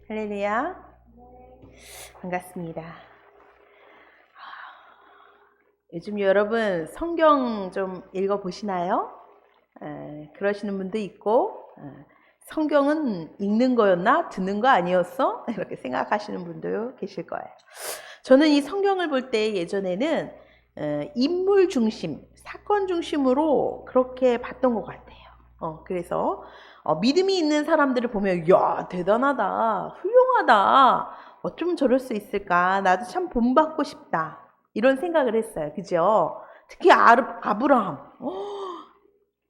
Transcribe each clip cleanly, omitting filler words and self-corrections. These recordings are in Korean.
할렐루야. 반갑습니다. 요즘 여러분 성경 좀 읽어보시나요? 그러시는 분도 있고, 성경은 읽는 거였나? 듣는 거 아니었어? 이렇게 생각하시는 분도 계실 거예요. 저는 이 성경을 볼 때 예전에는 인물 중심, 사건 중심으로 그렇게 봤던 것 같아요. 그래서 믿음이 있는 사람들을 보면 야 대단하다, 훌륭하다, 어쩜 저럴 수 있을까, 나도 참 본받고 싶다, 이런 생각을 했어요. 그죠? 특히 아브라함,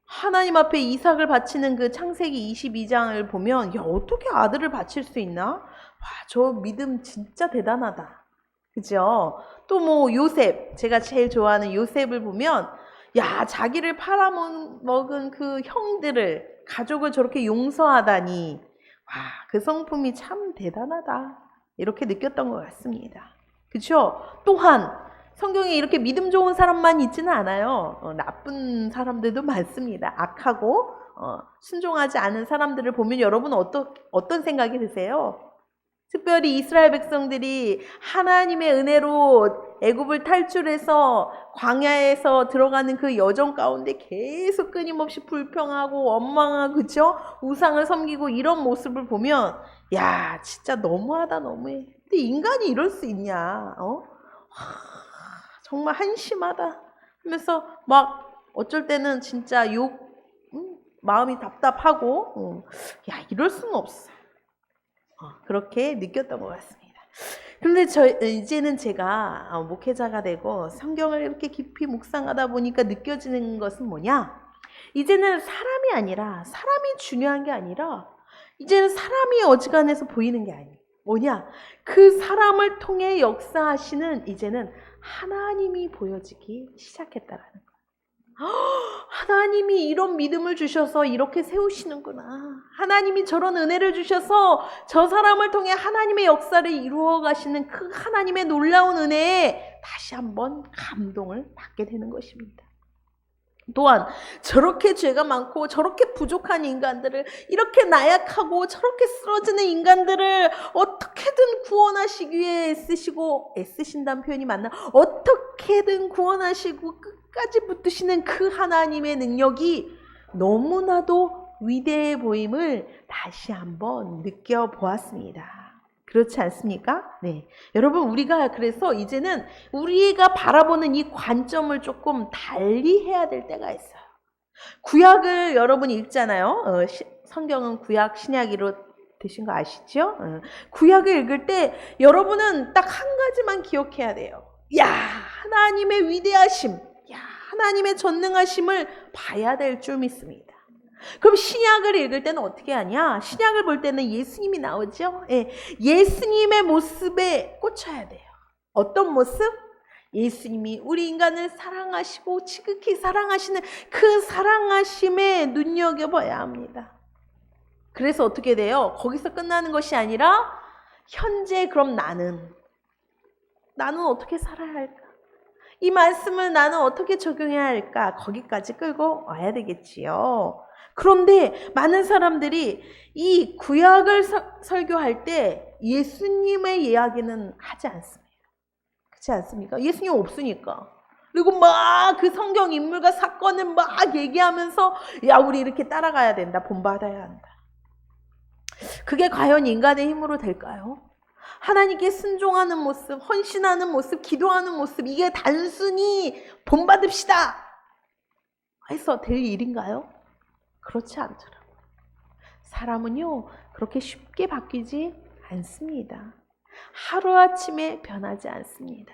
하나님 앞에 이삭을 바치는 그 창세기 22장을 보면 야 어떻게 아들을 바칠 수 있나? 와, 저 믿음 진짜 대단하다. 그죠? 또 뭐 요셉, 제가 제일 좋아하는 요셉을 보면 야 자기를 팔아먹은 그 형들을, 가족을 저렇게 용서하다니, 와, 그 성품이 참 대단하다, 이렇게 느꼈던 것 같습니다. 그렇죠? 또한 성경에 이렇게 믿음 좋은 사람만 있지는 않아요. 나쁜 사람들도 많습니다. 악하고 순종하지 않은 사람들을 보면 여러분 어떤 생각이 드세요? 특별히 이스라엘 백성들이 하나님의 은혜로 애굽을 탈출해서 광야에서 들어가는 그 여정 가운데 계속 끊임없이 불평하고 원망하고, 그쵸? 우상을 섬기고 이런 모습을 보면 야 진짜 너무하다, 너무해. 근데 인간이 이럴 수 있냐? 정말 한심하다 하면서 막 어쩔 때는 진짜 마음이 답답하고, 야 이럴 수는 없어, 그렇게 느꼈던 것 같습니다. 그런데 이제는 제가 목회자가 되고 성경을 이렇게 깊이 묵상하다 보니까 느껴지는 것은 뭐냐? 이제는 사람이 중요한 게 아니라 이제는 사람이 어지간해서 보이는 게 아니에요. 뭐냐? 그 사람을 통해 역사하시는 이제는 하나님이 보여지기 시작했다라는 거예요. 하나님이 이런 믿음을 주셔서 이렇게 세우시는구나. 하나님이 저런 은혜를 주셔서 저 사람을 통해 하나님의 역사를 이루어 가시는 그 하나님의 놀라운 은혜에 다시 한번 감동을 받게 되는 것입니다. 또한 저렇게 죄가 많고 저렇게 부족한 인간들을, 이렇게 나약하고 저렇게 쓰러지는 인간들을 어떻게든 구원하시기 위해 애쓰신다는 표현이 맞나? 어떻게든 구원하시고 끝까지 붙드시는 그 하나님의 능력이 너무나도 위대해 보임을 다시 한번 느껴보았습니다. 그렇지 않습니까? 네. 여러분, 우리가 그래서 이제는 우리가 바라보는 이 관점을 조금 달리 해야 될 때가 있어요. 구약을 여러분 읽잖아요. 성경은 구약, 신약으로 되신 거 아시죠? 구약을 읽을 때 여러분은 딱 한 가지만 기억해야 돼요. 야, 하나님의 위대하심, 야, 하나님의 전능하심을 봐야 될 줄 믿습니다. 그럼 신약을 읽을 때는 어떻게 하냐? 신약을 볼 때는 예수님이 나오죠. 예수님의 모습에 꽂혀야 돼요. 어떤 모습? 예수님이 우리 인간을 사랑하시고 지극히 사랑하시는 그 사랑하심에 눈여겨봐야 합니다. 그래서 어떻게 돼요? 거기서 끝나는 것이 아니라 현재 그럼 나는 어떻게 살아야 할까? 이 말씀을 나는 어떻게 적용해야 할까? 거기까지 끌고 와야 되겠지요. 그런데 많은 사람들이 이 구약을 설교할 때 예수님의 이야기는 하지 않습니다. 그렇지 않습니까? 예수님 없으니까. 그리고 막 그 성경 인물과 사건을 막 얘기하면서 야 우리 이렇게 따라가야 된다, 본받아야 한다. 그게 과연 인간의 힘으로 될까요? 하나님께 순종하는 모습, 헌신하는 모습, 기도하는 모습, 이게 단순히 본받읍시다 해서 될 일인가요? 그렇지 않더라고요. 사람은요 그렇게 쉽게 바뀌지 않습니다. 하루아침에 변하지 않습니다.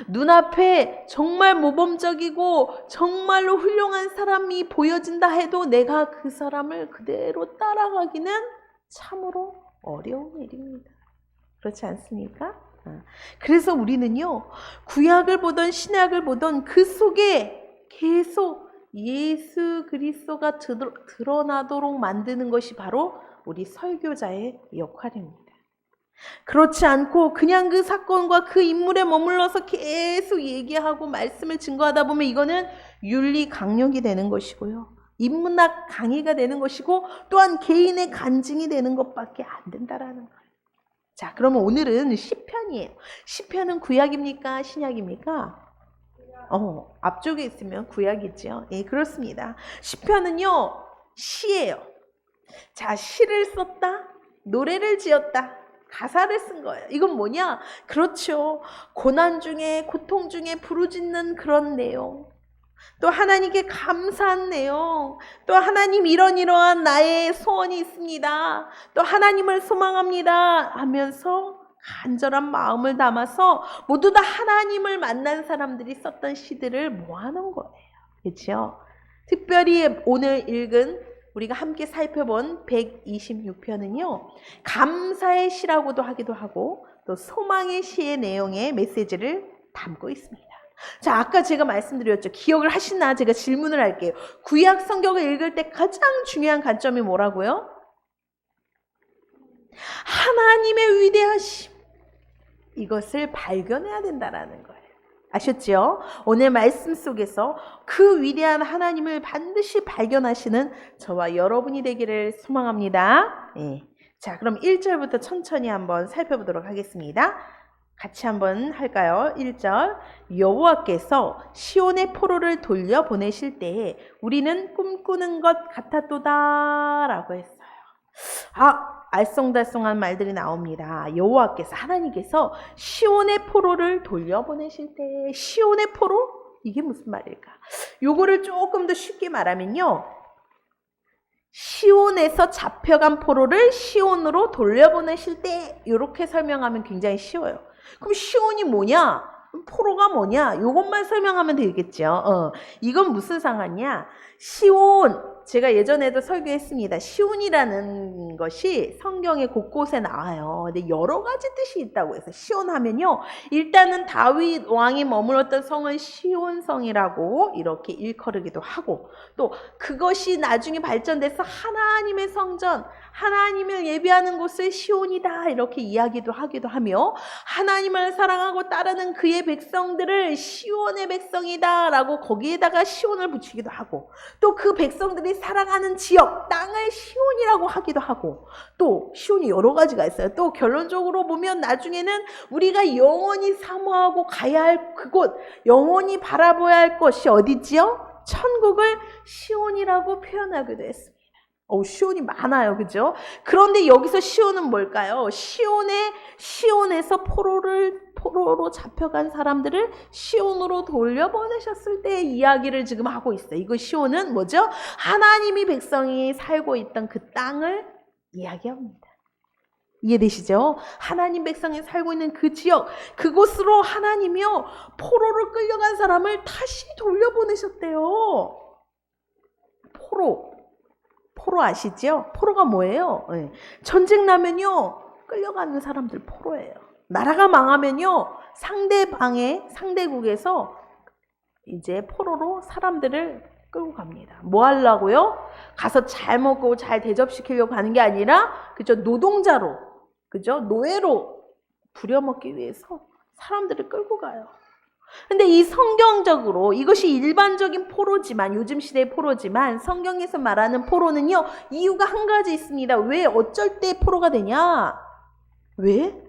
눈앞에 정말 모범적이고 정말로 훌륭한 사람이 보여진다 해도 내가 그 사람을 그대로 따라가기는 참으로 어려운 일입니다. 그렇지 않습니까? 그래서 우리는요 구약을 보던 신약을 보던 그 속에 계속 예수 그리스도가 드러나도록 만드는 것이 바로 우리 설교자의 역할입니다. 그렇지 않고 그냥 그 사건과 그 인물에 머물러서 계속 얘기하고 말씀을 증거하다 보면 이거는 윤리 강령이 되는 것이고요, 인문학 강의가 되는 것이고, 또한 개인의 간증이 되는 것밖에 안 된다라는 거예요. 자, 그러면 오늘은 시편이에요. 시편은 구약입니까? 신약입니까? 앞쪽에 있으면 구약이죠. 예, 그렇습니다. 시편은요, 시예요. 자, 시를 썼다, 노래를 지었다, 가사를 쓴 거예요. 이건 뭐냐? 그렇죠. 고난 중에, 고통 중에 부르짖는 그런 내용. 또 하나님께 감사한 내용, 또 하나님 이러한 나의 소원이 있습니다, 또 하나님을 소망합니다 하면서 간절한 마음을 담아서 모두 다 하나님을 만난 사람들이 썼던 시들을 모아놓은 거예요. 그렇죠? 특별히 오늘 읽은 우리가 함께 살펴본 126편은요, 감사의 시라고도 하기도 하고 또 소망의 시의 내용의 메시지를 담고 있습니다. 자, 아까 제가 말씀드렸죠. 기억을 하시나? 제가 질문을 할게요. 구약 성경을 읽을 때 가장 중요한 관점이 뭐라고요? 하나님의 위대하심. 이것을 발견해야 된다라는 거예요. 아셨죠? 오늘 말씀 속에서 그 위대한 하나님을 반드시 발견하시는 저와 여러분이 되기를 소망합니다. 네. 자, 그럼 1절부터 천천히 한번 살펴보도록 하겠습니다. 같이 한번 할까요? 1절. 여호와께서 시온의 포로를 돌려보내실 때에 우리는 꿈꾸는 것 같았도다 라고 했어요. 알쏭달쏭한 말들이 나옵니다. 여호와께서, 하나님께서 시온의 포로를 돌려보내실 때, 시온의 포로? 이게 무슨 말일까? 요거를 조금 더 쉽게 말하면요, 시온에서 잡혀간 포로를 시온으로 돌려보내실 때, 이렇게 설명하면 굉장히 쉬워요. 그럼 시온이 뭐냐? 포로가 뭐냐? 요것만 설명하면 되겠죠. 이건 무슨 상관이냐? 시온, 제가 예전에도 설교했습니다. 시온이라는 것이 성경의 곳곳에 나와요. 근데 여러 가지 뜻이 있다고 해서 시온 하면요, 일단은 다윗 왕이 머물렀던 성은 시온성이라고 이렇게 일컬으기도 하고, 또 그것이 나중에 발전돼서 하나님의 성전, 하나님을 예배하는 곳을 시온이다 이렇게 이야기도 하기도 하며, 하나님을 사랑하고 따르는 그의 백성들을 시온의 백성이다 라고 거기에다가 시온을 붙이기도 하고, 또 그 백성들이 사랑하는 지역, 땅을 시온이라고 하기도 하고, 또 시온이 여러 가지가 있어요. 또 결론적으로 보면 나중에는 우리가 영원히 사모하고 가야 할 그곳, 영원히 바라봐야 할 것이 어디지요? 천국을 시온이라고 표현하기도 했습니다. 시온이 많아요. 그죠? 그런데 여기서 시온은 뭘까요? 시온에서 포로로 잡혀간 사람들을 시온으로 돌려보내셨을 때의 이야기를 지금 하고 있어요. 이거 시온은 뭐죠? 하나님이 백성이 살고 있던 그 땅을 이야기합니다. 이해되시죠? 하나님 백성이 살고 있는 그 지역, 그곳으로 하나님이요, 포로로 끌려간 사람을 다시 돌려보내셨대요. 포로 아시죠? 포로가 뭐예요? 네. 전쟁 나면요, 끌려가는 사람들 포로예요. 나라가 망하면요, 상대국에서 이제 포로로 사람들을 끌고 갑니다. 뭐 하려고요? 가서 잘 먹고 잘 대접시키려고 하는 게 아니라, 그죠? 노동자로, 그죠? 노예로 부려먹기 위해서 사람들을 끌고 가요. 근데 이 성경적으로 이것이 일반적인 포로지만, 요즘 시대의 포로지만, 성경에서 말하는 포로는요, 이유가 한 가지 있습니다. 왜 어쩔 때 포로가 되냐? 왜?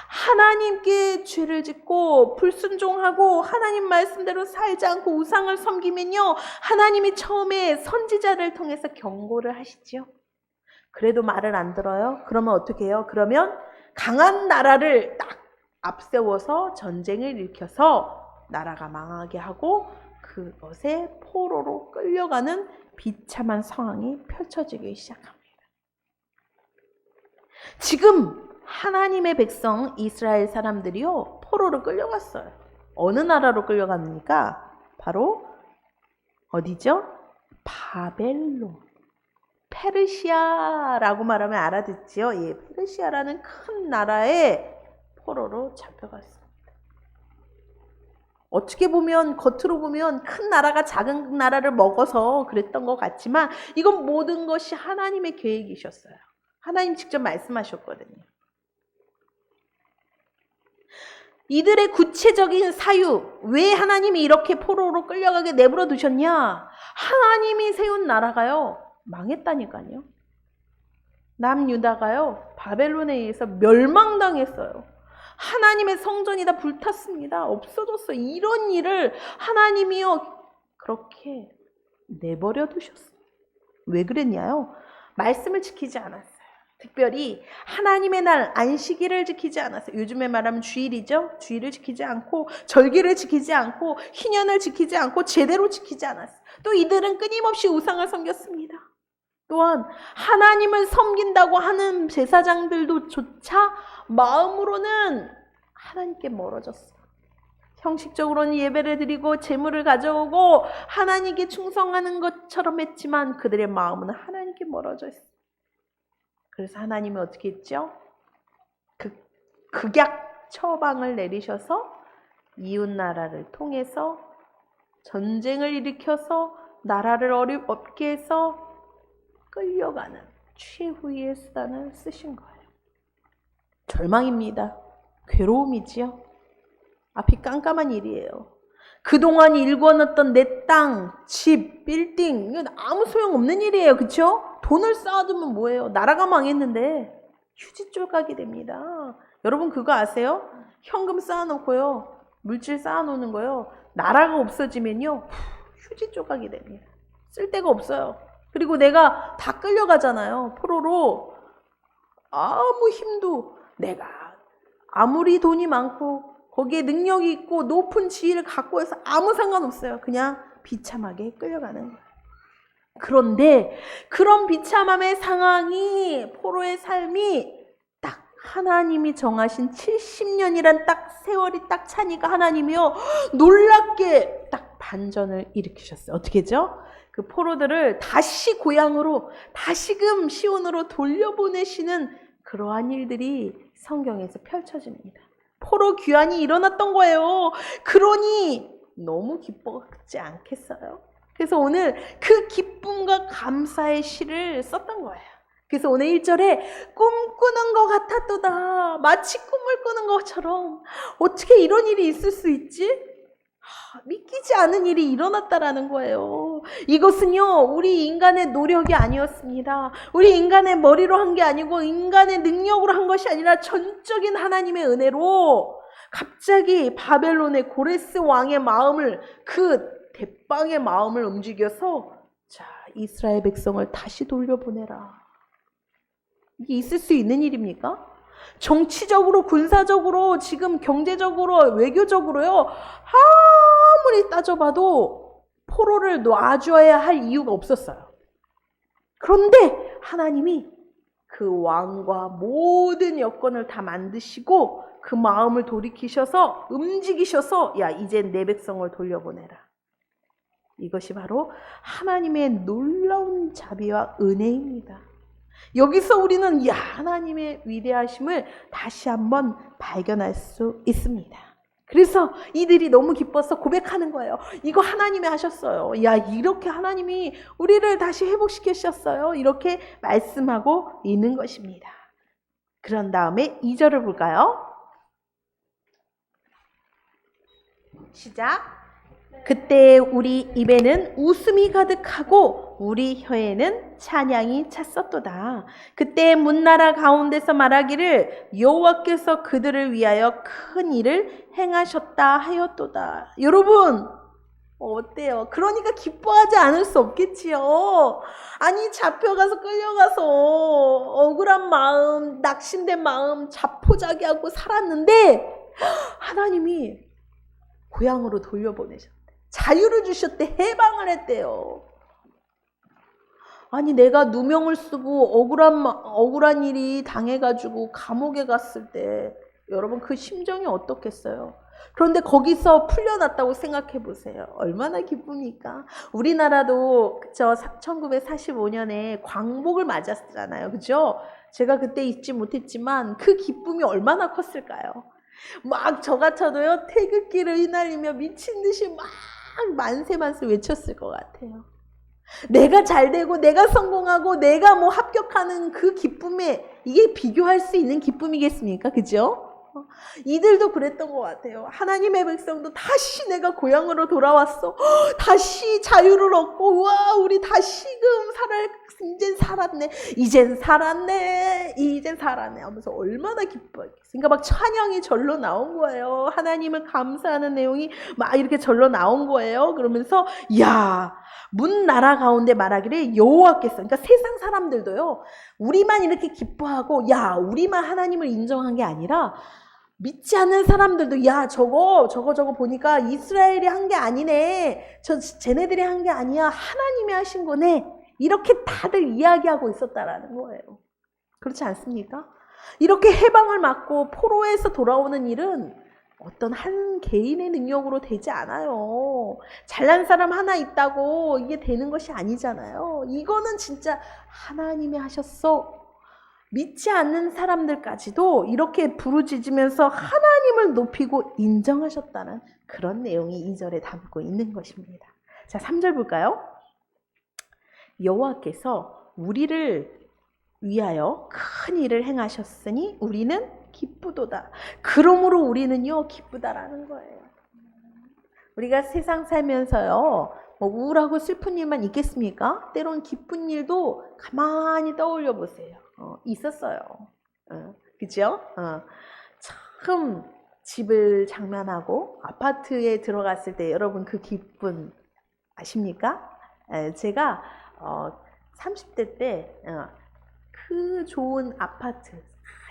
하나님께 죄를 짓고 불순종하고 하나님 말씀대로 살지 않고 우상을 섬기면요, 하나님이 처음에 선지자를 통해서 경고를 하시죠. 그래도 말을 안 들어요? 그러면 어떻게 해요? 그러면 강한 나라를 딱 앞세워서 전쟁을 일으켜서 나라가 망하게 하고 그것에 포로로 끌려가는 비참한 상황이 펼쳐지기 시작합니다. 지금 하나님의 백성 이스라엘 사람들이요, 포로로 끌려갔어요. 어느 나라로 끌려갔습니까? 바로 어디죠? 바벨론. 페르시아라고 말하면 알아듣지요? 예, 페르시아라는 큰 나라에 포로로 잡혀갔습니다. 어떻게 보면, 겉으로 보면 큰 나라가 작은 나라를 먹어서 그랬던 것 같지만, 이건 모든 것이 하나님의 계획이셨어요. 하나님 직접 말씀하셨거든요. 이들의 구체적인 사유, 왜 하나님이 이렇게 포로로 끌려가게 내버려 두셨냐? 하나님이 세운 나라가요, 망했다니까요. 남유다가요, 바벨론에 의해서 멸망당했어요. 하나님의 성전이 다 불탔습니다. 없어졌어요. 이런 일을 하나님이요 그렇게 내버려 두셨어요. 왜 그랬냐요? 말씀을 지키지 않았어요. 특별히 하나님의 날 안식일을 지키지 않았어요. 요즘에 말하면 주일이죠. 주일을 지키지 않고 절기를 지키지 않고 희년을 지키지 않고 제대로 지키지 않았어요. 또 이들은 끊임없이 우상을 섬겼습니다. 또한 하나님을 섬긴다고 하는 제사장들도 조차 마음으로는 하나님께 멀어졌어요. 형식적으로는 예배를 드리고 제물을 가져오고 하나님께 충성하는 것처럼 했지만 그들의 마음은 하나님께 멀어져 있어요. 그래서 하나님은 어떻게 했죠? 극약 처방을 내리셔서 이웃 나라를 통해서 전쟁을 일으켜서 나라를 어렵게 해서 끌려가는 최후의 수단을 쓰신 거예요. 절망입니다. 괴로움이지요. 앞이 깜깜한 일이에요. 그동안 일궈놨던 내 땅, 집, 빌딩 이건 아무 소용없는 일이에요. 그렇죠? 돈을 쌓아두면 뭐예요? 나라가 망했는데 휴지 조각이 됩니다. 여러분 그거 아세요? 현금 쌓아놓고요. 물질 쌓아놓는 거요. 나라가 없어지면요. 휴지 조각이 됩니다. 쓸 데가 없어요. 그리고 내가 다 끌려가잖아요. 포로로. 아무 힘도 내가 아무리 돈이 많고 거기에 능력이 있고 높은 지위를 갖고 해서 아무 상관없어요. 그냥 비참하게 끌려가는 거예요. 그런데 그런 비참함의 상황이 포로의 삶이 딱 하나님이 정하신 70년이란 딱 세월이 딱 차니까 하나님이요 놀랍게 딱 반전을 일으키셨어요. 어떻게죠? 그 포로들을 다시 고향으로 다시금 시온으로 돌려보내시는 그러한 일들이 성경에서 펼쳐집니다. 포로 귀환이 일어났던 거예요. 그러니 너무 기뻤지 않겠어요? 그래서 오늘 그 기쁨과 감사의 시를 썼던 거예요. 그래서 오늘 1절에 꿈꾸는 것 같았도다. 마치 꿈을 꾸는 것처럼 어떻게 이런 일이 있을 수 있지? 믿기지 않은 일이 일어났다라는 거예요. 이것은요 우리 인간의 노력이 아니었습니다. 우리 인간의 머리로 한 게 아니고 인간의 능력으로 한 것이 아니라 전적인 하나님의 은혜로 갑자기 바벨론의 고레스 왕의 마음을 그 대빵의 마음을 움직여서 자 이스라엘 백성을 다시 돌려보내라. 이게 있을 수 있는 일입니까? 정치적으로, 군사적으로, 지금 경제적으로, 외교적으로요. 아무리 따져봐도 포로를 놔줘야 할 이유가 없었어요. 그런데 하나님이 그 왕과 모든 여건을 다 만드시고 그 마음을 돌이키셔서 움직이셔서 야 이젠 내 백성을 돌려보내라. 이것이 바로 하나님의 놀라운 자비와 은혜입니다. 여기서 우리는 하나님의 위대하심을 다시 한번 발견할 수 있습니다. 그래서 이들이 너무 기뻐서 고백하는 거예요. 이거 하나님이 하셨어요. 야, 이렇게 하나님이 우리를 다시 회복시키셨어요. 이렇게 말씀하고 있는 것입니다. 그런 다음에 2절을 볼까요? 시작. 그때 우리 입에는 웃음이 가득하고 우리 혀에는 찬양이 찼었도다. 그때 문나라 가운데서 말하기를 여호와께서 그들을 위하여 큰 일을 행하셨다 하였도다. 여러분 어때요? 그러니까 기뻐하지 않을 수 없겠지요. 아니 잡혀가서 끌려가서 억울한 마음, 낙심된 마음 자포자기하고 살았는데 하나님이 고향으로 돌려보내셨대. 자유를 주셨대. 해방을 했대요. 아니 내가 누명을 쓰고 억울한 일이 당해가지고 감옥에 갔을 때 여러분 그 심정이 어떻겠어요? 그런데 거기서 풀려났다고 생각해 보세요. 얼마나 기쁩니까? 우리나라도 그쵸? 1945년에 광복을 맞았잖아요. 그죠? 제가 그때 잊지 못했지만 그 기쁨이 얼마나 컸을까요? 막 저 같아도요 태극기를 휘날리며 미친 듯이 막 만세 외쳤을 것 같아요. 내가 잘 되고 내가 성공하고 내가 뭐 합격하는 그 기쁨에 이게 비교할 수 있는 기쁨이겠습니까? 그죠? 이들도 그랬던 것 같아요. 하나님의 백성도 다시 내가 고향으로 돌아왔어. 다시 자유를 얻고 와 우리 다시금 이젠 살았네. 이젠 이젠 살아내 하면서 얼마나 기뻐했겠어요. 그러니까 막 찬양이 절로 나온 거예요. 하나님을 감사하는 내용이 막 이렇게 절로 나온 거예요. 그러면서 야, 문 나라 가운데 말하기를 여호와께서, 그러니까 세상 사람들도요, 우리만 이렇게 기뻐하고 야, 우리만 하나님을 인정한 게 아니라 믿지 않는 사람들도 야, 저거 보니까 이스라엘이 한 게 아니네, 쟤네들이 한 게 아니야, 하나님이 하신 거네, 이렇게 다들 이야기하고 있었다라는 거예요. 그렇지 않습니까? 이렇게 해방을 맞고 포로에서 돌아오는 일은 어떤 한 개인의 능력으로 되지 않아요. 잘난 사람 하나 있다고 이게 되는 것이 아니잖아요. 이거는 진짜 하나님이 하셨어. 믿지 않는 사람들까지도 이렇게 부르짖으면서 하나님을 높이고 인정하셨다는 그런 내용이 2절에 담고 있는 것입니다. 자, 3절 볼까요? 여호와께서 우리를 위하여 큰 일을 행하셨으니 우리는 기쁘도다. 그러므로 우리는요, 기쁘다라는 거예요. 우리가 세상 살면서요, 뭐 우울하고 슬픈 일만 있겠습니까? 때론 기쁜 일도 가만히 떠올려 보세요. 있었어요. 그죠? 처음 집을 장만하고 아파트에 들어갔을 때 여러분 그 기쁨 아십니까? 제가 30대 때 그 좋은 아파트,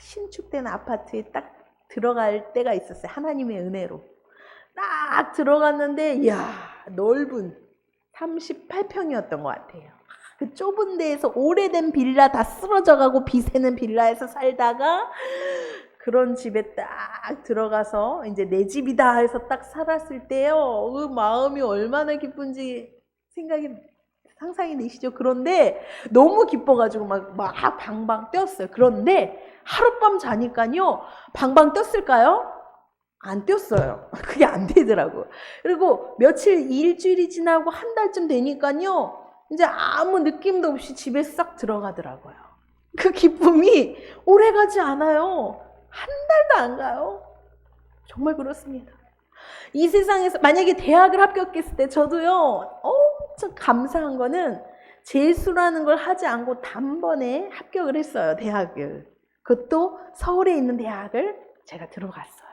신축된 아파트에 딱 들어갈 때가 있었어요. 하나님의 은혜로. 딱 들어갔는데 이야, 넓은 38평이었던 것 같아요. 그 좁은 데에서 오래된 빌라 다 쓰러져가고 비 새는 빌라에서 살다가 그런 집에 딱 들어가서 이제 내 집이다 해서 딱 살았을 때요, 그 마음이 얼마나 기쁜지 상상이 되시죠? 그런데 너무 기뻐가지고 막 방방 뛰었어요. 그런데 하룻밤 자니까요, 방방 뛰었을까요? 안 뛰었어요. 그게 안 되더라고. 그리고 일주일이 지나고 한 달쯤 되니까요, 이제 아무 느낌도 없이 집에 싹 들어가더라고요. 그 기쁨이 오래 가지 않아요. 한 달도 안 가요. 정말 그렇습니다. 이 세상에서 만약에 대학을 합격했을 때 저도요, 엄청 감사한 거는 재수라는 걸 하지 않고 단번에 합격을 했어요. 대학을. 그것도 서울에 있는 대학을 제가 들어갔어요.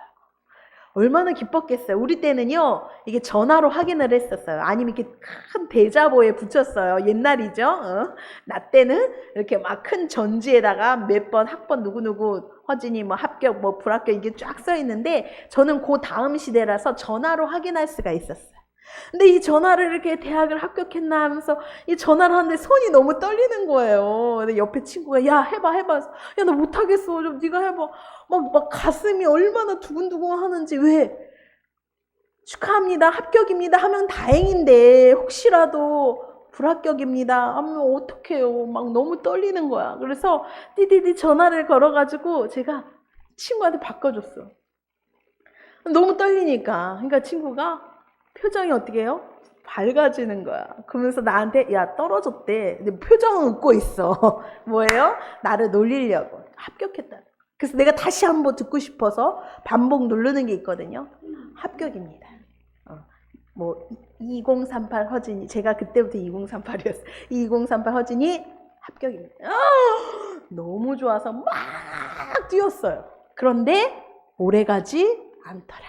얼마나 기뻤겠어요. 우리 때는요, 이게 전화로 확인을 했었어요. 아니면 이렇게 큰 대자보에 붙였어요. 옛날이죠. 나 때는 이렇게 막 큰 전지에다가 몇 번 학번 누구누구 허진이 뭐 합격 뭐 불합격 이게 쫙 써 있는데, 저는 그 다음 시대라서 전화로 확인할 수가 있었어요. 근데 이 전화를 이렇게 대학을 합격했나 하면서 이 전화를 하는데 손이 너무 떨리는 거예요. 근데 옆에 친구가 야, 해봐. 야, 나 못하겠어. 좀 네가 해봐. 막 가슴이 얼마나 두근두근 하는지. 왜? 축하합니다. 합격입니다. 하면 다행인데 혹시라도 불합격입니다 하면 어떡해요. 막 너무 떨리는 거야. 그래서 띠디디 전화를 걸어가지고 제가 친구한테 바꿔줬어. 너무 떨리니까. 그러니까 친구가 표정이 어떻게 해요? 밝아지는 거야. 그러면서 나한테 야, 떨어졌대. 근데 표정은 웃고 있어. 뭐예요? 나를 놀리려고. 합격했다. 그래서 내가 다시 한번 듣고 싶어서 반복 누르는 게 있거든요. 합격입니다. 뭐 2038 허진이, 제가 그때부터 2038이었어요. 2038 허진이 합격입니다. 너무 좋아서 막 뛰었어요. 그런데 오래가지 않더라.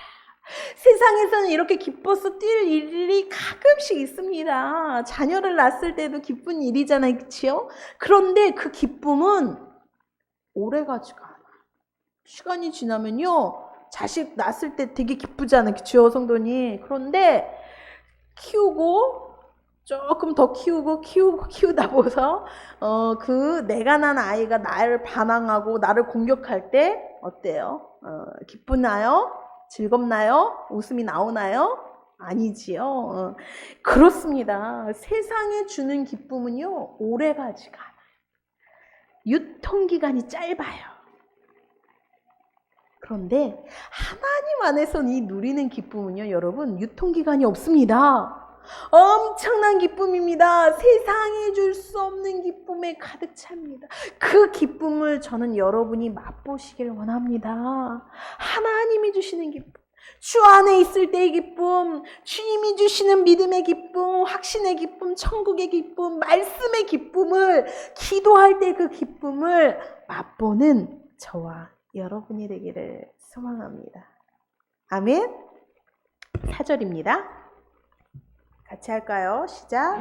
세상에서는 이렇게 기뻐서 뛸 일이 가끔씩 있습니다. 자녀를 낳았을 때도 기쁜 일이잖아요. 그치요? 그런데 그 기쁨은 오래가지가 않아요. 시간이 지나면요, 자식 낳았을 때 되게 기쁘잖아요. 그치요, 성도님? 그런데 키우고 조금 더 키우다 보서 그 내가 낳은 아이가 나를 반항하고 나를 공격할 때 어때요? 기쁘나요? 즐겁나요? 웃음이 나오나요? 아니지요. 그렇습니다. 세상에 주는 기쁨은요, 오래가지가 않아요. 유통기간이 짧아요. 그런데 하나님 안에서 이 누리는 기쁨은요, 여러분, 유통기간이 없습니다. 엄청난 기쁨입니다. 세상에 줄 수 없는 기쁨에 가득 찹니다. 그 기쁨을 저는 여러분이 맛보시길 원합니다. 하나님이 주시는 기쁨. 주 안에 있을 때의 기쁨, 주님이 주시는 믿음의 기쁨, 확신의 기쁨, 천국의 기쁨, 말씀의 기쁨을, 기도할 때 그 기쁨을 맛보는 저와 여러분이 되기를 소망합니다. 아멘. 4절입니다. 같이 할까요? 시작.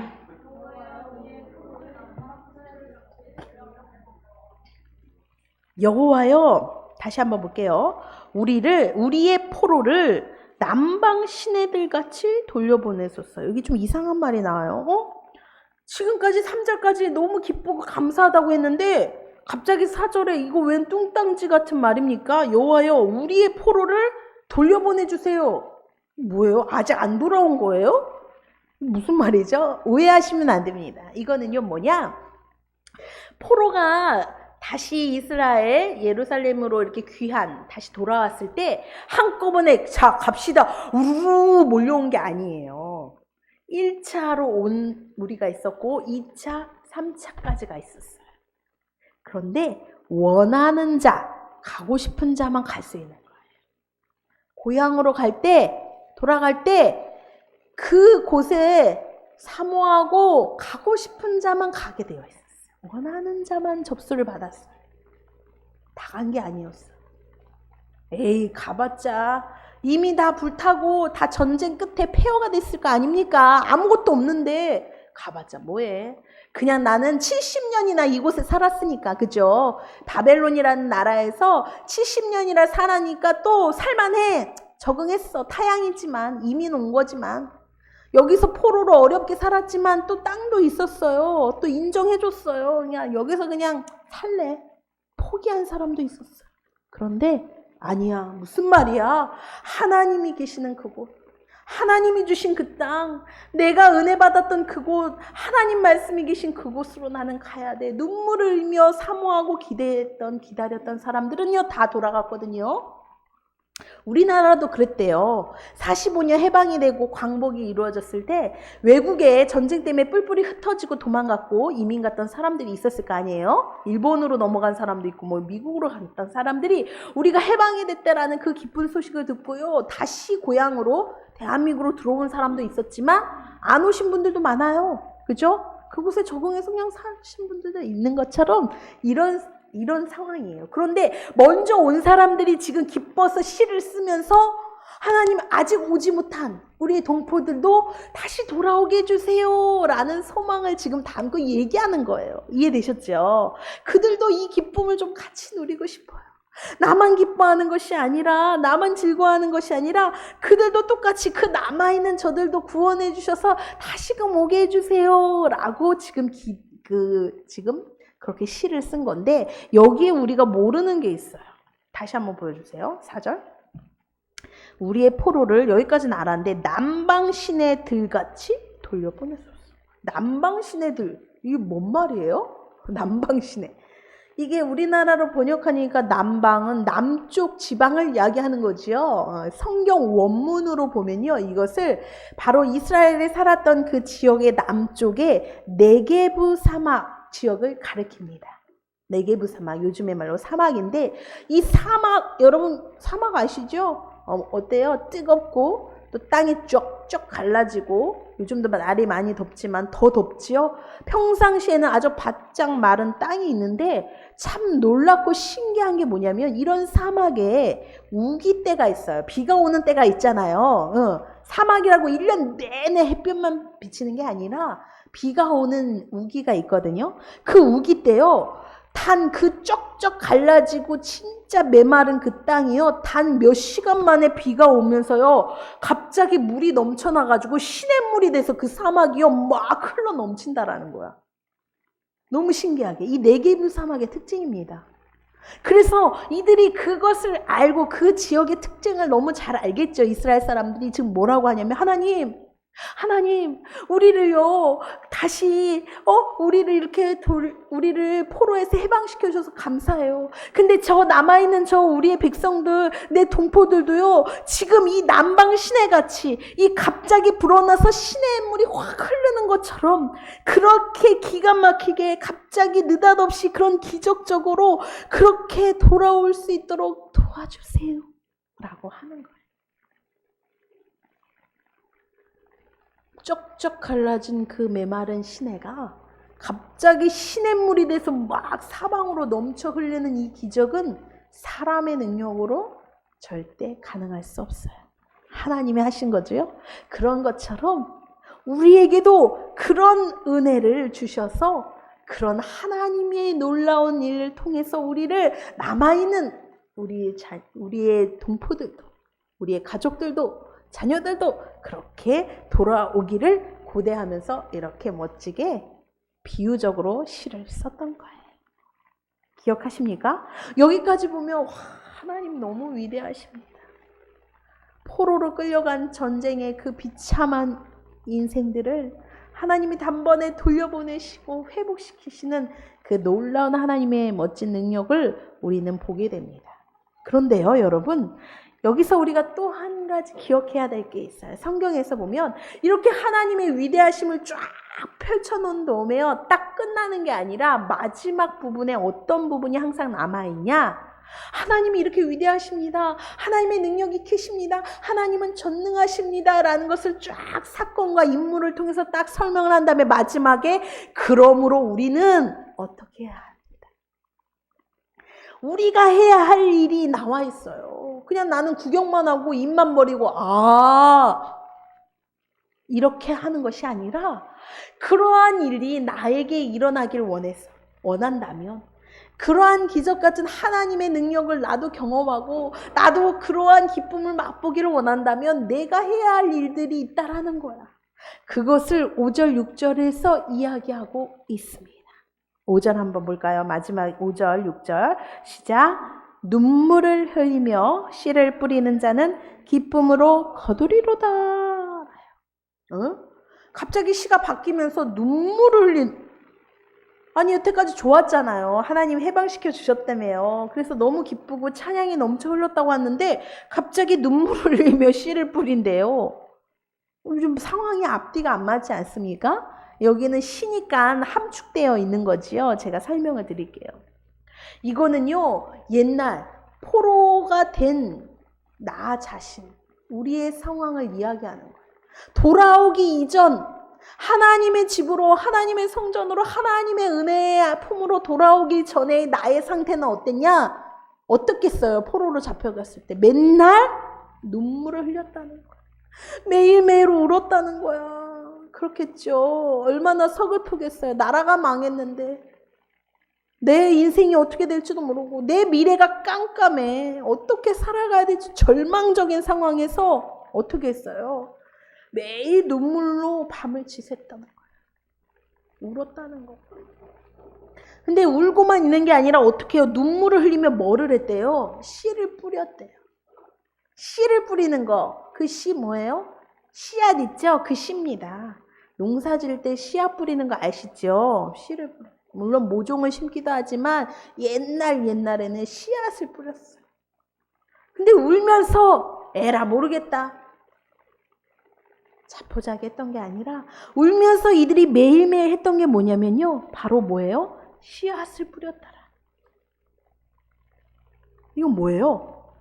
여호와여, 다시 한번 볼게요. 우리의 포로를 남방 시내들 같이 돌려보내소서. 여기 좀 이상한 말이 나와요. 지금까지 3절까지 너무 기쁘고 감사하다고 했는데 갑자기 4절에 이거 웬 뚱땅지 같은 말입니까? 여호와여, 우리의 포로를 돌려보내주세요. 뭐예요? 아직 안 돌아온 거예요? 무슨 말이죠? 오해하시면 안 됩니다. 이거는요 뭐냐? 포로가 다시 이스라엘 예루살렘으로 이렇게 다시 돌아왔을 때 한꺼번에 자 갑시다 우르르 몰려온 게 아니에요. 1차로 온 무리가 있었고 2차, 3차까지가 있었어요. 그런데 원하는 자, 가고 싶은 자만 갈 수 있는 거예요. 고향으로 돌아갈 때 그곳에 사모하고 가고 싶은 자만 가게 되어 있어요. 원하는 자만 접수를 받았어요. 다 간 게 아니었어요. 에이, 가봤자 이미 다 불타고 다 전쟁 끝에 폐허가 됐을 거 아닙니까? 아무것도 없는데 가봤자 뭐해? 그냥 나는 70년이나 이곳에 살았으니까, 그죠? 바벨론이라는 나라에서 70년이나 살아니까 또 살만해. 적응했어. 타향이지만, 이민 온 거지만. 여기서 포로로 어렵게 살았지만 또 땅도 있었어요. 또 인정해줬어요. 그냥 여기서 그냥 살래. 포기한 사람도 있었어요. 그런데 아니야. 무슨 말이야. 하나님이 계시는 그곳, 하나님이 주신 그 땅, 내가 은혜 받았던 그곳, 하나님 말씀이 계신 그곳으로 나는 가야 돼. 눈물을 흘리며 사모하고 기다렸던 사람들은요 다 돌아갔거든요. 우리나라도 그랬대요. 45년 해방이 되고 광복이 이루어졌을 때 외국에 전쟁 때문에 뿔뿔이 흩어지고 도망갔고 이민 갔던 사람들이 있었을 거 아니에요. 일본으로 넘어간 사람도 있고 뭐 미국으로 갔던 사람들이 우리가 해방이 됐다라는 그 기쁜 소식을 듣고요 다시 고향으로 대한민국으로 들어온 사람도 있었지만 안 오신 분들도 많아요. 그죠? 그곳에 적응해서 그냥 사신 분들도 있는 것처럼 이런 상황이에요. 그런데 먼저 온 사람들이 지금 기뻐서 시를 쓰면서 하나님 아직 오지 못한 우리의 동포들도 다시 돌아오게 해주세요 라는 소망을 지금 담고 얘기하는 거예요. 이해되셨죠? 그들도 이 기쁨을 좀 같이 누리고 싶어요. 나만 기뻐하는 것이 아니라, 나만 즐거워하는 것이 아니라 그들도 똑같이 그 남아있는 저들도 구원해 주셔서 다시금 오게 해주세요 라고 지금 그렇게 시를 쓴 건데 여기에 우리가 모르는 게 있어요. 다시 한번 보여주세요. 4절. 우리의 포로를, 여기까지는 알았는데 남방 시내들같이 돌려보내소서. 남방 시내들, 이게 뭔 말이에요? 남방 시내. 이게 우리나라로 번역하니까 남방은 남쪽 지방을 이야기하는 거지요. 성경 원문으로 보면요, 이것을 바로 이스라엘에 살았던 그 지역의 남쪽에 네게브 사막 지역을 가리킵니다. 네게브 사막, 요즘의 말로 사막인데 이 사막, 여러분 사막 아시죠? 어때요? 뜨겁고 또 땅이 쫙쫙 갈라지고 요즘도 날이 많이 덥지만 더 덥지요? 평상시에는 아주 바짝 마른 땅이 있는데 참 놀랍고 신기한 게 뭐냐면 이런 사막에 우기 때가 있어요. 비가 오는 때가 있잖아요. 사막이라고 1년 내내 햇볕만 비치는 게 아니라 비가 오는 우기가 있거든요. 그 우기 때요. 단 그 쩍쩍 갈라지고 진짜 메마른 그 땅이요. 단 몇 시간 만에 비가 오면서요. 갑자기 물이 넘쳐나가지고 시냇물이 돼서 그 사막이요. 막 흘러 넘친다라는 거야. 너무 신기하게. 이 네게브 사막의 특징입니다. 그래서 이들이 그것을 알고 그 지역의 특징을 너무 잘 알겠죠. 이스라엘 사람들이 지금 뭐라고 하냐면 하나님, 우리를요, 다시, 우리를 이렇게, 우리를 포로에서 해방시켜 주셔서 감사해요. 근데 남아있는 우리의 백성들, 내 동포들도요, 지금 이 남방 시내같이, 이 갑자기 불어나서 시내의 물이 확 흐르는 것처럼, 그렇게 기가 막히게, 갑자기 느닷없이 그런 기적적으로, 그렇게 돌아올 수 있도록 도와주세요. 라고 하는 거예요. 쩍쩍 갈라진 그 메마른 시내가 갑자기 시냇물이 돼서 막 사방으로 넘쳐 흐르는 이 기적은 사람의 능력으로 절대 가능할 수 없어요. 하나님이 하신 거죠. 그런 것처럼 우리에게도 그런 은혜를 주셔서 그런 하나님의 놀라운 일을 통해서 우리를 남아있는 우리의 동포들도, 우리의 가족들도, 자녀들도 그렇게 돌아오기를 고대하면서 이렇게 멋지게 비유적으로 시를 썼던 거예요. 기억하십니까? 여기까지 보면 하나님 너무 위대하십니다. 포로로 끌려간 전쟁의 그 비참한 인생들을 하나님이 단번에 돌려보내시고 회복시키시는 그 놀라운 하나님의 멋진 능력을 우리는 보게 됩니다. 그런데요, 여러분, 여기서 우리가 또 한 가지 기억해야 될 게 있어요. 성경에서 보면 이렇게 하나님의 위대하심을 쫙 펼쳐놓은 다음에 딱 끝나는 게 아니라 마지막 부분에 어떤 부분이 항상 남아있냐? 하나님이 이렇게 위대하십니다. 하나님의 능력이 크십니다. 하나님은 전능하십니다. 라는 것을 쫙 사건과 인물을 통해서 딱 설명을 한 다음에 마지막에 그러므로 우리는 어떻게 해야 합니다. 우리가 해야 할 일이 나와 있어요. 그냥 나는 구경만 하고 입만 버리고 이렇게 하는 것이 아니라 그러한 일이 나에게 일어나길 원한다면 그러한 기적 같은 하나님의 능력을 나도 경험하고 나도 그러한 기쁨을 맛보기를 원한다면 내가 해야 할 일들이 있다라는 거야. 그것을 5절, 6절에서 이야기하고 있습니다. 5절 한번 볼까요? 마지막 5절, 6절 시작. 눈물을 흘리며 씨를 뿌리는 자는 기쁨으로 거두리로다. 갑자기 시가 바뀌면서 눈물을 흘린 아니 여태까지 좋았잖아요. 하나님 해방시켜 주셨다며요. 그래서 너무 기쁘고 찬양이 넘쳐 흘렀다고 하는데 갑자기 눈물을 흘리며 씨를 뿌린대요. 좀 상황이 앞뒤가 안 맞지 않습니까? 여기는 시니까 함축되어 있는 거지요. 제가 설명을 드릴게요. 이거는요, 옛날 포로가 된 나 자신, 우리의 상황을 이야기하는 거예요. 돌아오기 이전 하나님의 집으로, 하나님의 성전으로, 하나님의 은혜의 품으로 돌아오기 전에 나의 상태는 어땠냐? 어떻겠어요? 포로로 잡혀갔을 때 맨날 눈물을 흘렸다는 거야. 매일매일 울었다는 거야. 그렇겠죠. 얼마나 서글프겠어요. 나라가 망했는데 내 인생이 어떻게 될지도 모르고 내 미래가 깜깜해. 어떻게 살아가야 될지 절망적인 상황에서 어떻게 했어요? 매일 눈물로 밤을 지샜다는 거예요. 울었다는 거. 근데 울고만 있는 게 아니라 어떻게 해요? 눈물을 흘리며 뭐를 했대요? 씨를 뿌렸대요. 씨를 뿌리는 거. 그 씨 뭐예요? 씨앗 있죠? 그 씨입니다. 농사 지을 때 씨앗 뿌리는 거 아시죠? 씨를 뿌려. 물론 모종을 심기도 하지만 옛날에는 씨앗을 뿌렸어요. 근데 울면서 에라 모르겠다. 자포자기 했던 게 아니라 울면서 이들이 매일매일 했던 게 뭐냐면요. 바로 뭐예요? 씨앗을 뿌렸더라. 이건 뭐예요?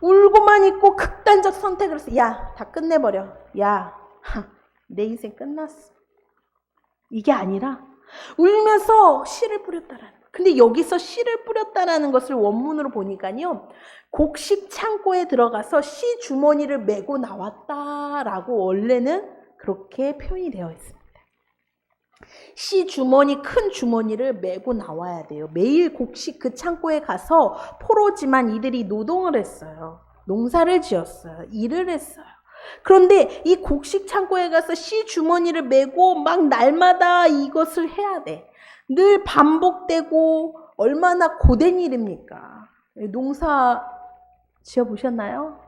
울고만 있고 극단적 선택을 했어. 야, 다 끝내버려. 야, 내 인생 끝났어. 이게 아니라 울면서 씨를 뿌렸다라는 거예요. 근데 여기서 씨를 뿌렸다라는 것을 원문으로 보니까요. 곡식 창고에 들어가서 씨 주머니를 메고 나왔다라고 원래는 그렇게 표현이 되어 있습니다. 씨 주머니, 큰 주머니를 메고 나와야 돼요. 매일 곡식 그 창고에 가서 포로지만 이들이 노동을 했어요. 농사를 지었어요. 일을 했어요. 그런데 이 곡식 창고에 가서 씨 주머니를 메고 막 날마다 이것을 해야 돼. 늘 반복되고 얼마나 고된 일입니까? 농사 지어보셨나요?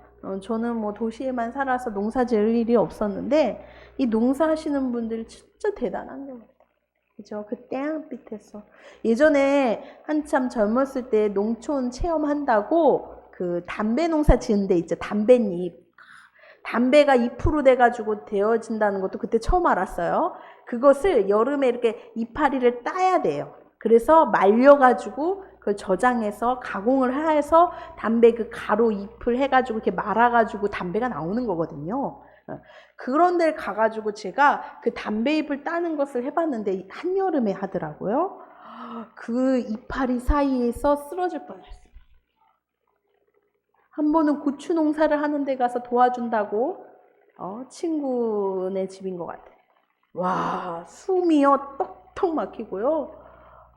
저는 뭐 도시에만 살아서 농사 지을 일이 없었는데 이 농사 하시는 분들이 진짜 대단한 겁니다. 그죠? 그 땅빛에서 예전에 한참 젊었을 때 농촌 체험한다고 그 담배 농사 지은 데 있죠. 담배잎. 담배가 잎으로 돼가지고 되어진다는 것도 그때 처음 알았어요. 그것을 여름에 이렇게 이파리를 따야 돼요. 그래서 말려가지고 그걸 저장해서 가공을 해서 담배 그 가루 잎을 해가지고 이렇게 말아가지고 담배가 나오는 거거든요. 그런 데를 가가지고 제가 그 담배잎을 따는 것을 해봤는데 한여름에 하더라고요. 그 이파리 사이에서 쓰러질 뻔했어요. 한 번은 고추 농사를 하는 데 가서 도와준다고 친구네 집인 것 같아요. 와, 숨이요 턱턱 막히고요.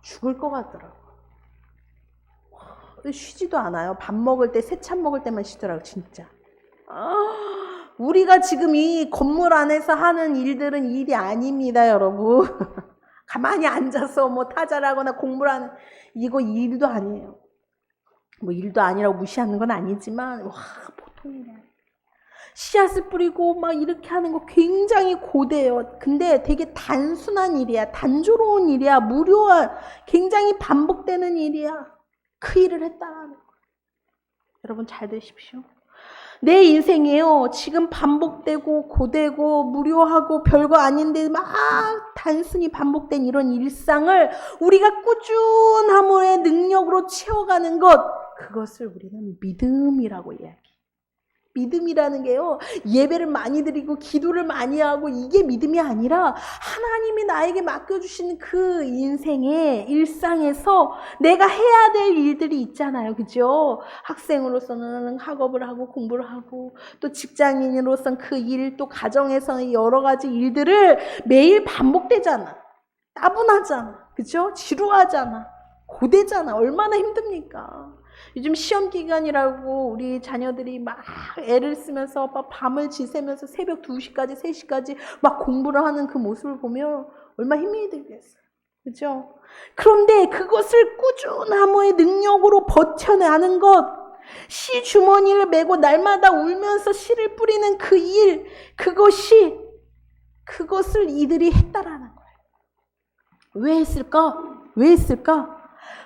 죽을 것 같더라고요. 쉬지도 않아요. 밥 먹을 때, 새참 먹을 때만 쉬더라고요, 진짜. 우리가 지금 이 건물 안에서 하는 일들은 일이 아닙니다, 여러분. 가만히 앉아서 뭐 타자를 하거나 공부를 하는, 이거 일도 아니에요. 뭐 일도 아니라고 무시하는 건 아니지만, 와, 보통 일이 아니에요. 씨앗을 뿌리고 막 이렇게 하는 거 굉장히 고대해요. 근데 되게 단순한 일이야. 단조로운 일이야. 무료한, 굉장히 반복되는 일이야. 그 일을 했다는 거예요. 여러분 잘 되십시오. 내 인생이에요. 지금 반복되고 고되고 무료하고 별거 아닌데 막 단순히 반복된 이런 일상을 우리가 꾸준함의 능력으로 채워가는 것, 그것을 우리는 믿음이라고 이야기해요. 믿음이라는 게요, 예배를 많이 드리고 기도를 많이 하고 이게 믿음이 아니라 하나님이 나에게 맡겨주신 그 인생의 일상에서 내가 해야 될 일들이 있잖아요. 그죠? 학생으로서는 학업을 하고 공부를 하고 또 직장인으로서는 그 일, 또 가정에서는 여러 가지 일들을 매일 반복되잖아. 따분하잖아. 그죠? 지루하잖아. 고되잖아. 얼마나 힘듭니까? 요즘 시험 기간이라고 우리 자녀들이 막 애를 쓰면서 막 밤을 지새면서 새벽 2시까지 3시까지 막 공부를 하는 그 모습을 보면 얼마나 힘이 들겠어요. 그죠? 그런데 그것을 꾸준함의 능력으로 버텨내는 것, 씨 주머니를 메고 날마다 울면서 씨를 뿌리는 그 일, 그것을 이들이 했다라는 거예요. 왜 했을까? 왜 했을까?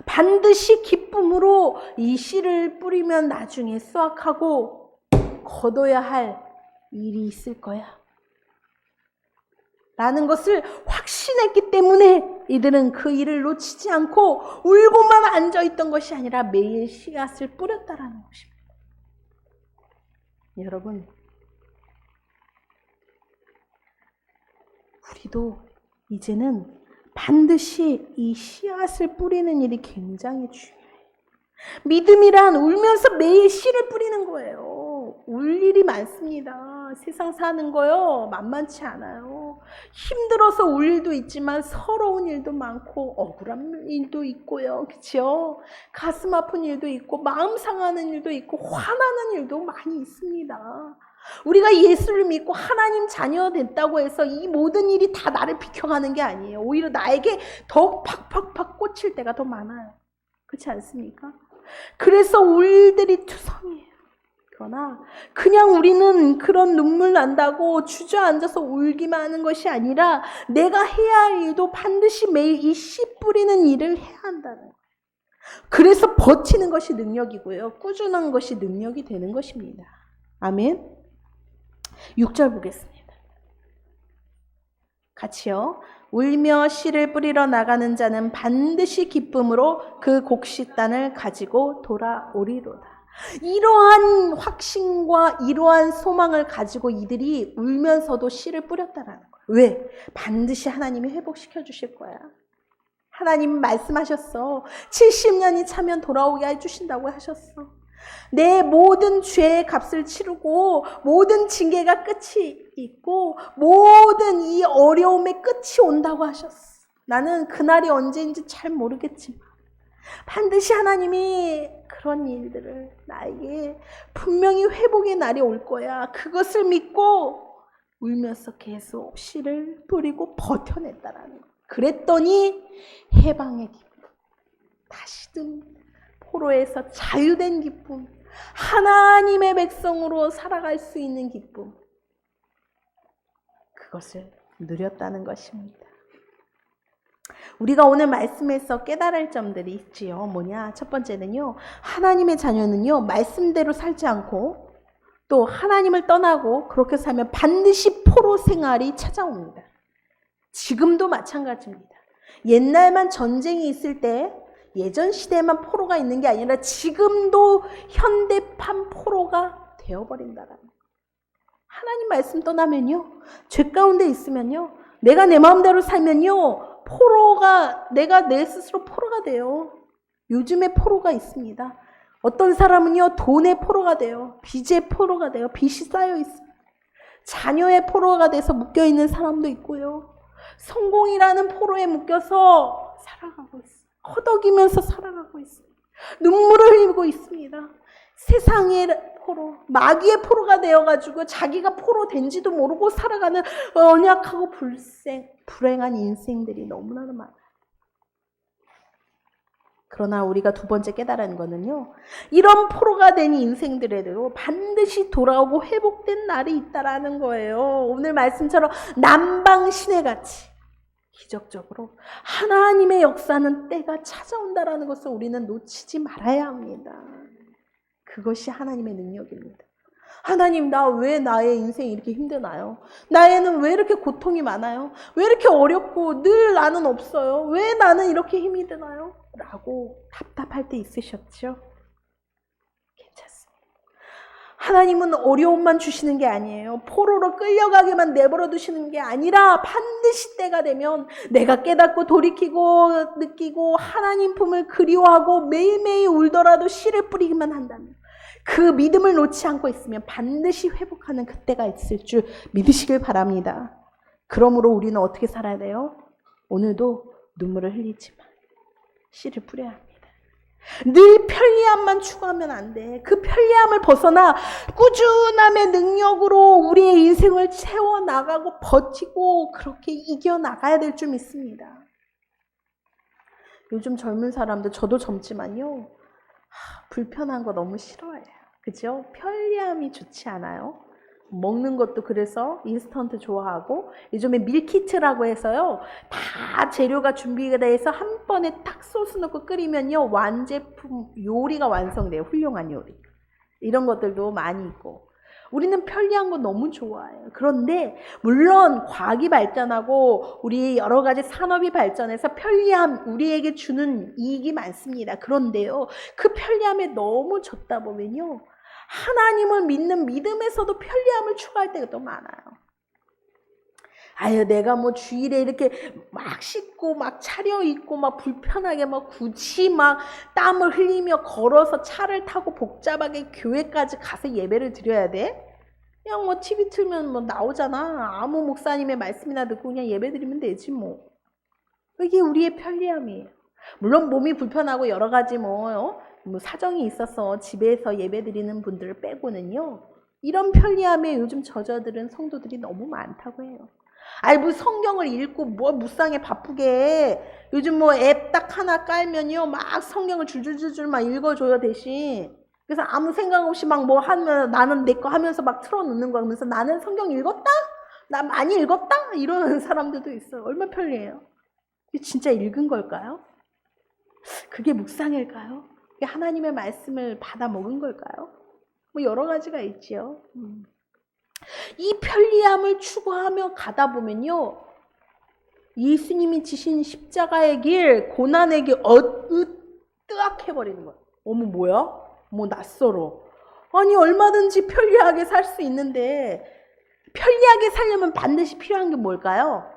반드시 기쁨으로 이 씨를 뿌리면 나중에 수확하고 거둬야 할 일이 있을 거야 라는 것을 확신했기 때문에 이들은 그 일을 놓치지 않고 울고만 앉아있던 것이 아니라 매일 씨앗을 뿌렸다라는 것입니다. 여러분, 우리도 이제는 반드시 이 씨앗을 뿌리는 일이 굉장히 중요해요. 믿음이란 울면서 매일 씨를 뿌리는 거예요. 울 일이 많습니다. 세상 사는 거요, 만만치 않아요. 힘들어서 울 일도 있지만 서러운 일도 많고 억울한 일도 있고요. 그렇죠? 가슴 아픈 일도 있고 마음 상하는 일도 있고 화나는 일도 많이 있습니다. 우리가 예수를 믿고 하나님 자녀 됐다고 해서 이 모든 일이 다 나를 비켜가는 게 아니에요. 오히려 나에게 더욱 팍팍팍 꽂힐 때가 더 많아요. 그렇지 않습니까? 그래서 울 일들이 투성이에요. 그러나 그냥 우리는 그런 눈물 난다고 주저앉아서 울기만 하는 것이 아니라 내가 해야 할 일도 반드시 매일 이 씨 뿌리는 일을 해야 한다는 거예요. 그래서 버티는 것이 능력이고요. 꾸준한 것이 능력이 되는 것입니다. 아멘. 6절 보겠습니다. 같이요. 울며 씨를 뿌리러 나가는 자는 반드시 기쁨으로 그 곡식단을 가지고 돌아오리로다. 이러한 확신과 이러한 소망을 가지고 이들이 울면서도 씨를 뿌렸다라는 거예요. 왜? 반드시 하나님이 회복시켜 주실 거야. 하나님 말씀하셨어. 70년이 차면 돌아오게 해주신다고 하셨어. 내 모든 죄의 값을 치르고 모든 징계가 끝이 있고 모든 이 어려움의 끝이 온다고 하셨어. 나는 그날이 언제인지 잘 모르겠지만 반드시 하나님이 그런 일들을 나에게 분명히 회복의 날이 올 거야. 그것을 믿고 울면서 계속 씨를 뿌리고 버텨냈다라는 거. 그랬더니 해방의 기쁨, 다시금 포로에서 자유된 기쁨, 하나님의 백성으로 살아갈 수 있는 기쁨, 그것을 누렸다는 것입니다. 우리가 오늘 말씀에서 깨달을 점들이 있지요. 뭐냐? 첫 번째는요, 하나님의 자녀는요, 말씀대로 살지 않고 또 하나님을 떠나고 그렇게 살면 반드시 포로 생활이 찾아옵니다. 지금도 마찬가지입니다. 옛날만 전쟁이 있을 때 예전 시대에만 포로가 있는 게 아니라 지금도 현대판 포로가 되어버린다라는 거예요. 하나님 말씀 떠나면요, 죄 가운데 있으면요, 내가 내 마음대로 살면요, 내가 내 스스로 포로가 돼요. 요즘에 포로가 있습니다. 어떤 사람은요, 돈의 포로가 돼요. 빚의 포로가 돼요. 빚이 쌓여 있어요. 자녀의 포로가 돼서 묶여있는 사람도 있고요. 성공이라는 포로에 묶여서 살아가고 있어요. 허덕이면서 살아가고 있어요. 눈물을 흘리고 있습니다. 세상의 포로, 마귀의 포로가 되어가지고 자기가 포로 된지도 모르고 살아가는 언약하고 불행한 인생들이 너무나 많아요. 그러나 우리가 두 번째 깨달은 거는요, 이런 포로가 된 인생들에도 반드시 돌아오고 회복된 날이 있다라는 거예요. 오늘 말씀처럼 남방신해같이 기적적으로 하나님의 역사는 때가 찾아온다라는 것을 우리는 놓치지 말아야 합니다. 그것이 하나님의 능력입니다. 하나님, 왜 나의 인생이 이렇게 힘드나요? 나에는 왜 이렇게 고통이 많아요? 왜 이렇게 어렵고 늘 나는 없어요? 왜 나는 이렇게 힘이 드나요? 라고 답답할 때 있으셨죠? 괜찮습니다. 하나님은 어려움만 주시는 게 아니에요. 포로로 끌려가게만 내버려 두시는 게 아니라 반드시 때가 되면 내가 깨닫고 돌이키고 느끼고 하나님 품을 그리워하고 매일매일 울더라도 씨를 뿌리기만 한다면, 그 믿음을 놓지 않고 있으면 반드시 회복하는 그때가 있을 줄 믿으시길 바랍니다. 그러므로 우리는 어떻게 살아야 돼요? 오늘도 눈물을 흘리지만 씨를 뿌려야 합니다. 늘 편리함만 추구하면 안 돼. 그 편리함을 벗어나 꾸준함의 능력으로 우리의 인생을 채워나가고 버티고 그렇게 이겨나가야 될 줄 믿습니다. 요즘 젊은 사람들, 저도 젊지만요, 불편한 거 너무 싫어해요. 그죠? 편리함이 좋지 않아요? 먹는 것도 그래서 인스턴트 좋아하고, 요즘에 밀키트라고 해서요, 다 재료가 준비가 돼서 한 번에 딱 소스 넣고 끓이면요, 완제품 요리가 완성돼요. 훌륭한 요리. 이런 것들도 많이 있고. 우리는 편리한 거 너무 좋아해요. 그런데 물론 과학이 발전하고 우리 여러 가지 산업이 발전해서 편리함, 우리에게 주는 이익이 많습니다. 그런데요, 그 편리함에 너무 젖다 보면요, 하나님을 믿는 믿음에서도 편리함을 추구할 때가 또 많아요. 내가 뭐 주일에 이렇게 막 씻고 막 차려입고 막 불편하게 막 굳이 막 땀을 흘리며 걸어서 차를 타고 복잡하게 교회까지 가서 예배를 드려야 돼? 그냥 뭐 TV 틀면 뭐 나오잖아. 아무 목사님의 말씀이나 듣고 그냥 예배 드리면 되지 뭐. 이게 우리의 편리함이에요. 물론 몸이 불편하고 여러 가지 뭐 사정이 있어서 집에서 예배 드리는 분들을 빼고는요, 이런 편리함에 요즘 젖어드는 성도들이 너무 많다고 해요. 뭐 성경을 읽고 뭐 묵상에 바쁘게 요즘 뭐 앱 딱 하나 깔면요, 막 성경을 줄줄줄줄 막 읽어줘요 대신. 그래서 아무 생각 없이 막 뭐 하면 나는 내 거 하면서 막 틀어놓는 거 하면서 나는 성경 읽었다? 나 많이 읽었다? 이러는 사람들도 있어요. 얼마나 편리해요. 이게 진짜 읽은 걸까요? 그게 묵상일까요? 그게 하나님의 말씀을 받아 먹은 걸까요? 뭐 여러 가지가 있지요. 이 편리함을 추구하며 가다 보면요, 예수님이 지신 십자가의 길, 고난의 길 뜨악해버리는 거예요. 어머 뭐야? 뭐 낯설어. 아니 얼마든지 편리하게 살 수 있는데, 편리하게 살려면 반드시 필요한 게 뭘까요?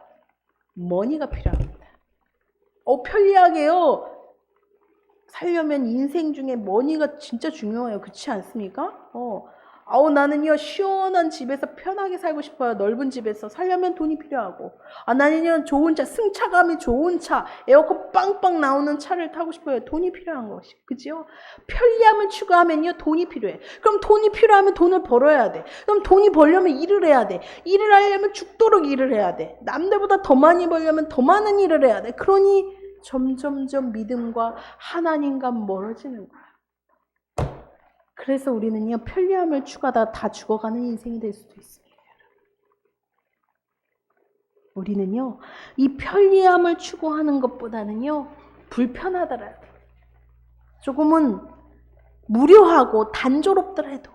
머니가 필요합니다. 편리하게요 살려면 인생 중에 머니가 진짜 중요해요. 그렇지 않습니까? 나는요 시원한 집에서 편하게 살고 싶어요. 넓은 집에서 살려면 돈이 필요하고, 나는요 좋은 차, 승차감이 좋은 차, 에어컨 빵빵 나오는 차를 타고 싶어요. 돈이 필요한 것이, 그죠? 편리함을 추구하면요 돈이 필요해. 그럼 돈이 필요하면 돈을 벌어야 돼. 그럼 돈이 벌려면 일을 해야 돼. 일을 하려면 죽도록 일을 해야 돼. 남들보다 더 많이 벌려면 더 많은 일을 해야 돼. 그러니 점점점 믿음과 하나님과 멀어지는 거야. 그래서 우리는요 편리함을 추구하다 다 죽어가는 인생이 될 수도 있습니다. 우리는요 이 편리함을 추구하는 것보다는요, 불편하더라도 조금은 무료하고 단조롭더라도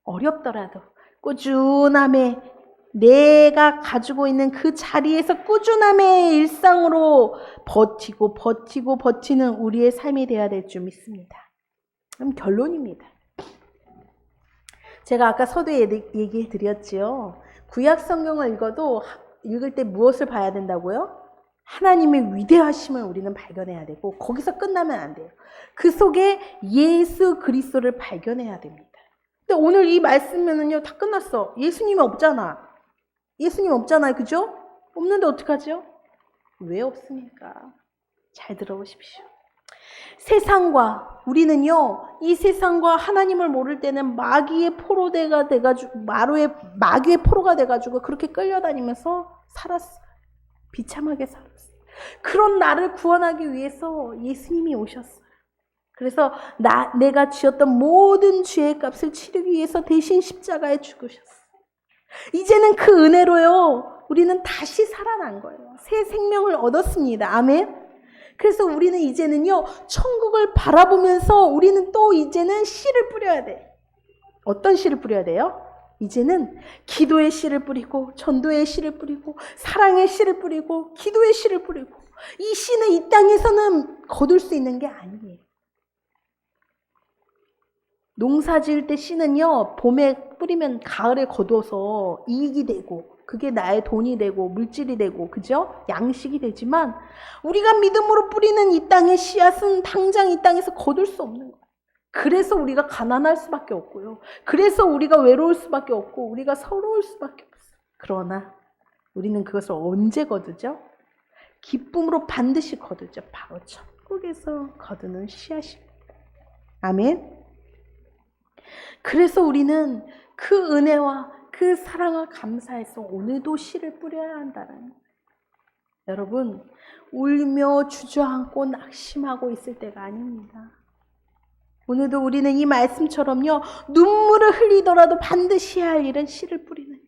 어렵더라도 꾸준함에, 내가 가지고 있는 그 자리에서 꾸준함의 일상으로 버티는 우리의 삶이 되어야 될 줄 믿습니다. 그럼 결론입니다. 제가 아까 서두에 얘기해 드렸지요. 구약 성경을 읽을 때 무엇을 봐야 된다고요? 하나님의 위대하심을 우리는 발견해야 되고 거기서 끝나면 안 돼요. 그 속에 예수 그리스도를 발견해야 됩니다. 근데 오늘 이 말씀에는요 다 끝났어. 예수님이 없잖아. 예수님 없잖아요. 그죠? 없는데 어떡하죠? 왜 없습니까? 잘 들어보십시오. 우리는요 이 세상과 하나님을 모를 때는 마귀의 포로가 돼가지고 그렇게 끌려다니면서 살았어요. 비참하게 살았어요. 그런 나를 구원하기 위해서 예수님이 오셨어요. 그래서 내가 지었던 모든 죄의 값을 치르기 위해서 대신 십자가에 죽으셨어요. 이제는 그 은혜로요 우리는 다시 살아난 거예요. 새 생명을 얻었습니다. 아멘. 그래서 우리는 이제는요 천국을 바라보면서 우리는 또 이제는 씨를 뿌려야 돼. 어떤 씨를 뿌려야 돼요? 이제는 기도의 씨를 뿌리고 전도의 씨를 뿌리고 사랑의 씨를 뿌리고 기도의 씨를 뿌리고 이 씨는 이 땅에서는 거둘 수 있는 게 아니에요. 농사 지을 때 씨는요 봄에 뿌리면 가을에 거둬서 이익이 되고 그게 나의 돈이 되고 물질이 되고 그죠? 양식이 되지만 우리가 믿음으로 뿌리는 이 땅의 씨앗은 당장 이 땅에서 거둘 수 없는 거예요. 그래서 우리가 가난할 수밖에 없고요. 그래서 우리가 외로울 수밖에 없고 우리가 서러울 수밖에 없어요. 그러나 우리는 그것을 언제 거두죠? 기쁨으로 반드시 거두죠. 바로 천국에서 거두는 씨앗입니다. 아멘. 그래서 우리는 그 은혜와 그 사랑을 감사해서 오늘도 씨를 뿌려야 한다는 거예요. 여러분, 울며 주저앉고 낙심하고 있을 때가 아닙니다. 오늘도 우리는 이 말씀처럼요 눈물을 흘리더라도 반드시 해야 할 일은 씨를 뿌리는 일.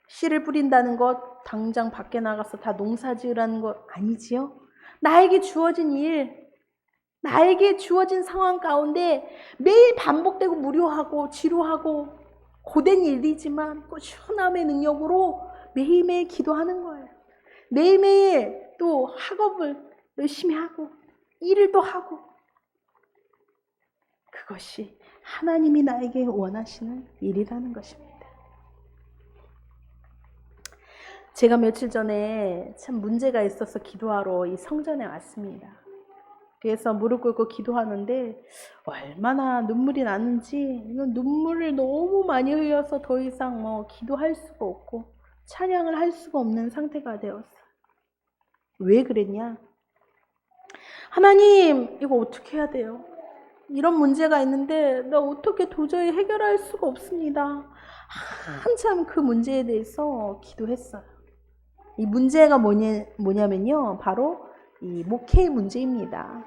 씨를 뿌린다는 것 당장 밖에 나가서 다 농사 지으라는 것 아니지요? 나에게 주어진 일, 나에게 주어진 상황 가운데 매일 반복되고 무료하고 지루하고 고된 일이지만 꾸준함의 능력으로 매일매일 기도하는 거예요. 매일매일 또 학업을 열심히 하고 일을 또 하고 그것이 하나님이 나에게 원하시는 일이라는 것입니다. 제가 며칠 전에 참 문제가 있어서 기도하러 이 성전에 왔습니다. 그래서 무릎 꿇고 기도하는데 얼마나 눈물이 나는지 이건 눈물을 너무 많이 흘려서 더 이상 기도할 수가 없고 찬양을 할 수가 없는 상태가 되었어요. 왜 그랬냐? 하나님, 이거 어떻게 해야 돼요? 이런 문제가 있는데 나 어떻게 도저히 해결할 수가 없습니다. 한참 그 문제에 대해서 기도했어요. 이 문제가 뭐냐면요. 바로 이 목회의 문제입니다.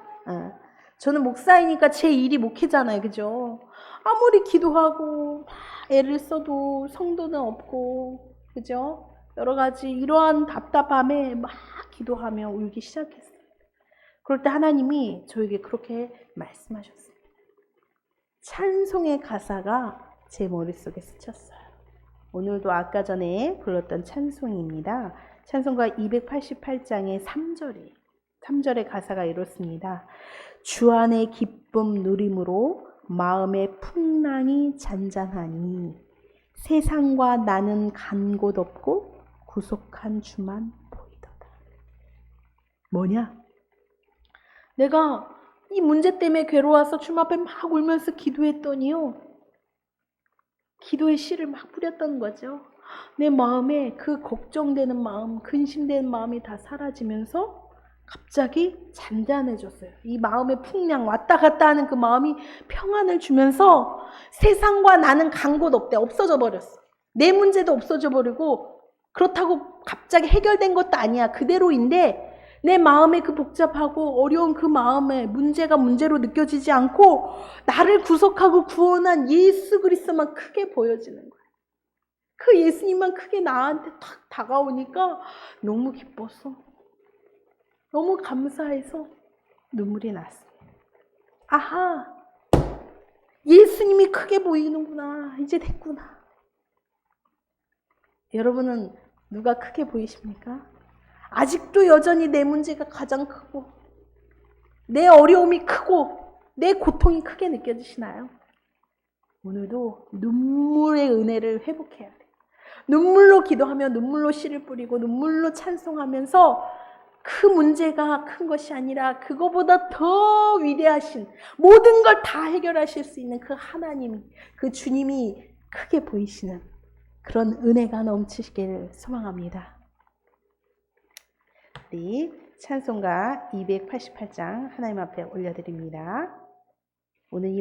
저는 목사이니까 제 일이 목회잖아요. 그죠? 아무리 기도하고 애를 써도 성도는 없고 그죠? 여러 가지 이러한 답답함에 막 기도하며 울기 시작했어요. 그럴 때 하나님이 저에게 그렇게 말씀하셨어요. 찬송의 가사가 제 머릿속에 스쳤어요. 오늘도 아까 전에 불렀던 찬송입니다. 찬송가 288장의 3절의 가사가 이렇습니다. 주 안의 기쁨 누림으로 마음의 풍랑이 잔잔하니 세상과 나는 간 곳 없고 구속한 주만 보이도다. 뭐냐? 내가 이 문제 때문에 괴로워서 주님 앞에 막 울면서 기도했더니요. 기도의 씨를 막 뿌렸던 거죠. 내 마음에 그 걱정되는 마음, 근심되는 마음이 다 사라지면서 갑자기 잔잔해졌어요. 이 마음의 풍량 왔다 갔다 하는 그 마음이 평안을 주면서 세상과 나는 간 곳 없대. 없어져 버렸어. 내 문제도 없어져 버리고 그렇다고 갑자기 해결된 것도 아니야. 그대로인데 내 마음의 그 복잡하고 어려운 그 마음에 문제가 문제로 느껴지지 않고 나를 구속하고 구원한 예수 그리스도만 크게 보여지는 거야. 그 예수님만 크게 나한테 탁 다가오니까 너무 기뻤어. 너무 감사해서 눈물이 났어. 아하, 예수님이 크게 보이는구나. 이제 됐구나. 여러분은 누가 크게 보이십니까? 아직도 여전히 내 문제가 가장 크고 내 어려움이 크고 내 고통이 크게 느껴지시나요? 오늘도 눈물의 은혜를 회복해야 돼요. 눈물로 기도하며 눈물로 씨를 뿌리고 눈물로 찬송하면서 그 문제가 큰 것이 아니라 그거보다 더 위대하신 모든 걸 다 해결하실 수 있는 그 하나님이, 그 주님이 크게 보이시는 그런 은혜가 넘치시기를 소망합니다. 우리 찬송가 288장 하나님 앞에 올려드립니다. 오늘 이